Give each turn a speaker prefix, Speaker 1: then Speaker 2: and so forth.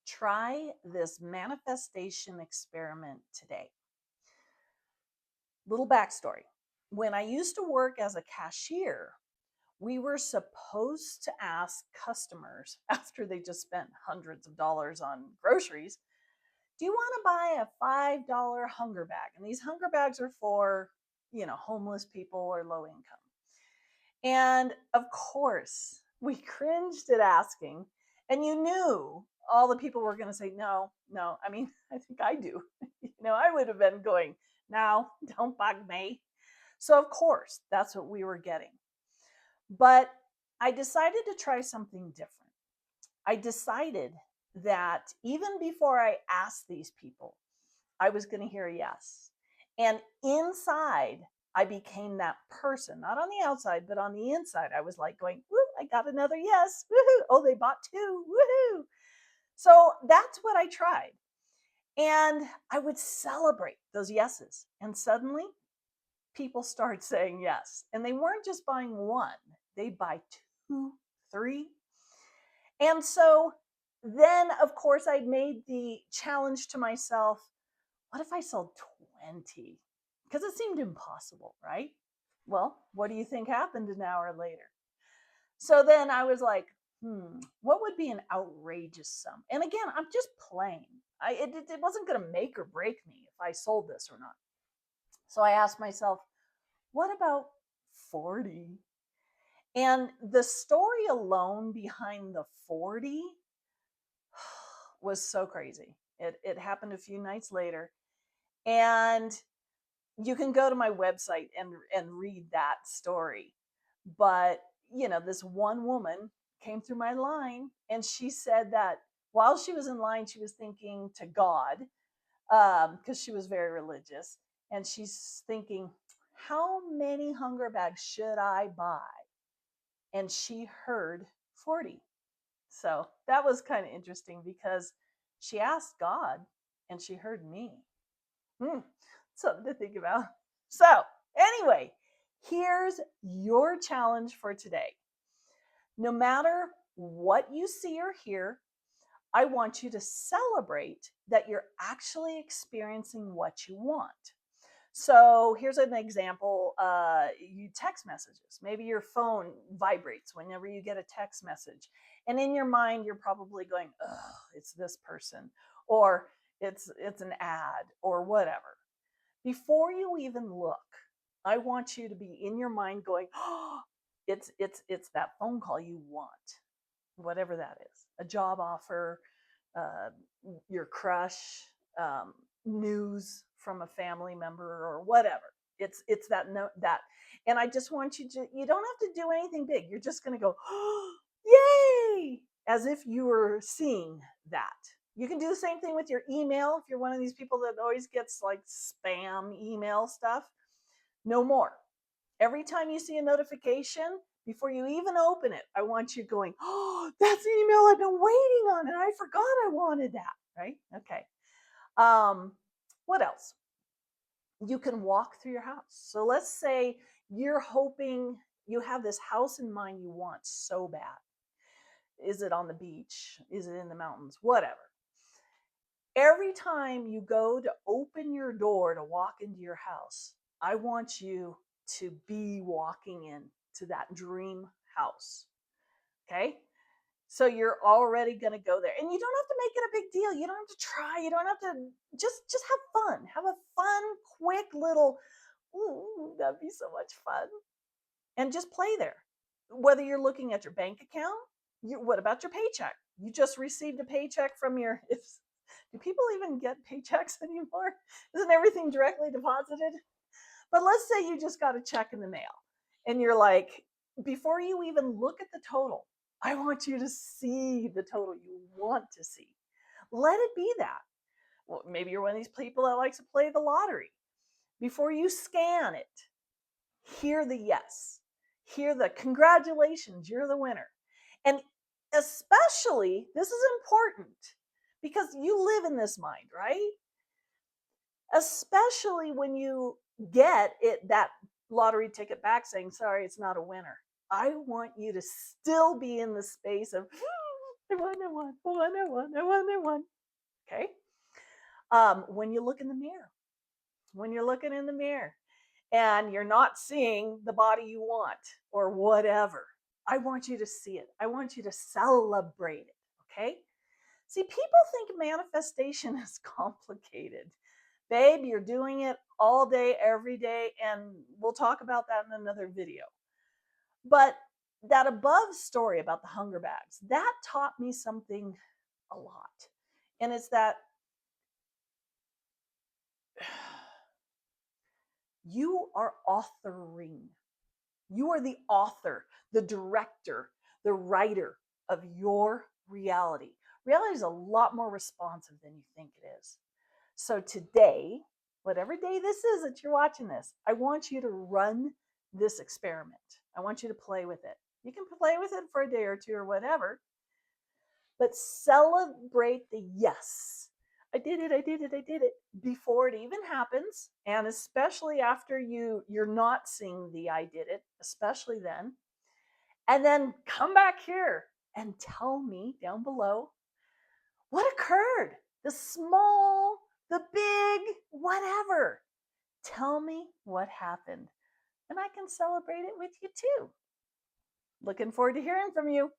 Speaker 1: Try this manifestation experiment today. Little backstory. When I used to work as a cashier, we were supposed to ask customers after they just spent hundreds of dollars on groceries, do you want to buy a $5 hunger bag? And these hunger bags are for, homeless people or low income. And of course, we cringed at asking, and you knew all the people were going to say, no, no. I mean, I think I do. I would have been going, no, don't bug me. So, of course, that's what we were getting. But I decided to try something different. I decided that even before I asked these people, I was going to hear yes. And inside, I became that person, not on the outside, but on the inside. I was like going, woo, I got another yes. Woohoo. Oh, they bought two. Woohoo. So that's what I tried. And I would celebrate those yeses. And suddenly, people start saying yes. And they weren't just buying one, they'd buy two, three. And so then, of course, I made the challenge to myself, what if I sold 20? Because it seemed impossible, right? Well, what do you think happened an hour later? So then I was like, what would be an outrageous sum? And again, I'm just playing. It wasn't going to make or break me if I sold this or not. So I asked myself, what about 40? And the story alone behind the 40 was so crazy. It happened a few nights later. And you can go to my website and read that story. But, this one woman came through my line and she said that while she was in line, she was thinking to God, because she was very religious. And she's thinking, how many hunger bags should I buy? And she heard 40. So that was kind of interesting because she asked God and she heard me. Hmm, something to think about. So, anyway, here's your challenge for today. No matter what you see or hear, I want you to celebrate that you're actually experiencing what you want. So here's an example. You text messages. Maybe your phone vibrates whenever you get a text message. And in your mind, you're probably going, oh, it's this person, or it's an ad, or whatever. Before you even look, I want you to be in your mind going, oh, it's that phone call you want, whatever that is, a job offer, uh, your crush, news from a family member, or whatever. It's that note that, and I just want you to. You don't have to do anything big. You're just going to go, oh, yay, as if you were seeing that. You can do the same thing with your email if you're one of these people that always gets like spam email stuff. No more. Every time you see a notification, before you even open it, I want you going, oh, that's the email I've been waiting on, and I forgot I wanted that, right? Okay. Um, what else? You can walk through your house. So let's say you're hoping you have this house in mind you want so bad. Is it on the beach? Is it in the mountains? Whatever. Every time you go to open your door to walk into your house, I want you to be walking into that dream house. Okay? So you're already going to go there. And you don't have to make it a big deal. You don't have to try. You don't have to just have fun. Have a fun, quick little, ooh, that'd be so much fun. And just play there. Whether you're looking at your bank account, what about your paycheck? You just received a paycheck from your, do people even get paychecks anymore? Isn't everything directly deposited? But let's say you just got a check in the mail and you're like, before you even look at the total, I want you to see the total you want to see. Let it be that. Well, maybe you're one of these people that likes to play the lottery. Before you scan it, hear the yes, hear the congratulations, you're the winner. And especially, this is important because you live in this mind, right? Especially when you get it, that lottery ticket back saying, sorry, it's not a winner. I want you to still be in the space of, I won, I won, I won, I won, I won, I won. Okay. When you look in the mirror, when you're looking in the mirror and you're not seeing the body you want or whatever, I want you to see it. I want you to celebrate it. Okay. See, people think manifestation is complicated. Babe, you're doing it all day, every day, and we'll talk about that in another video. But that above story about the hunger bags, that taught me something a lot. And it's that you are authoring. You are the author, the director, the writer of your reality. Reality is a lot more responsive than you think it is. So today, whatever day this is that you're watching this, I want you to run this experiment. I want you to play with it. You can play with it for a day or two or whatever, but celebrate the yes. I did it, I did it, I did it before it even happens. And especially after you're not seeing the I did it, especially then. And then come back here and tell me down below what occurred. The small, the big, whatever. Tell me what happened. And I can celebrate it with you too. Looking forward to hearing from you.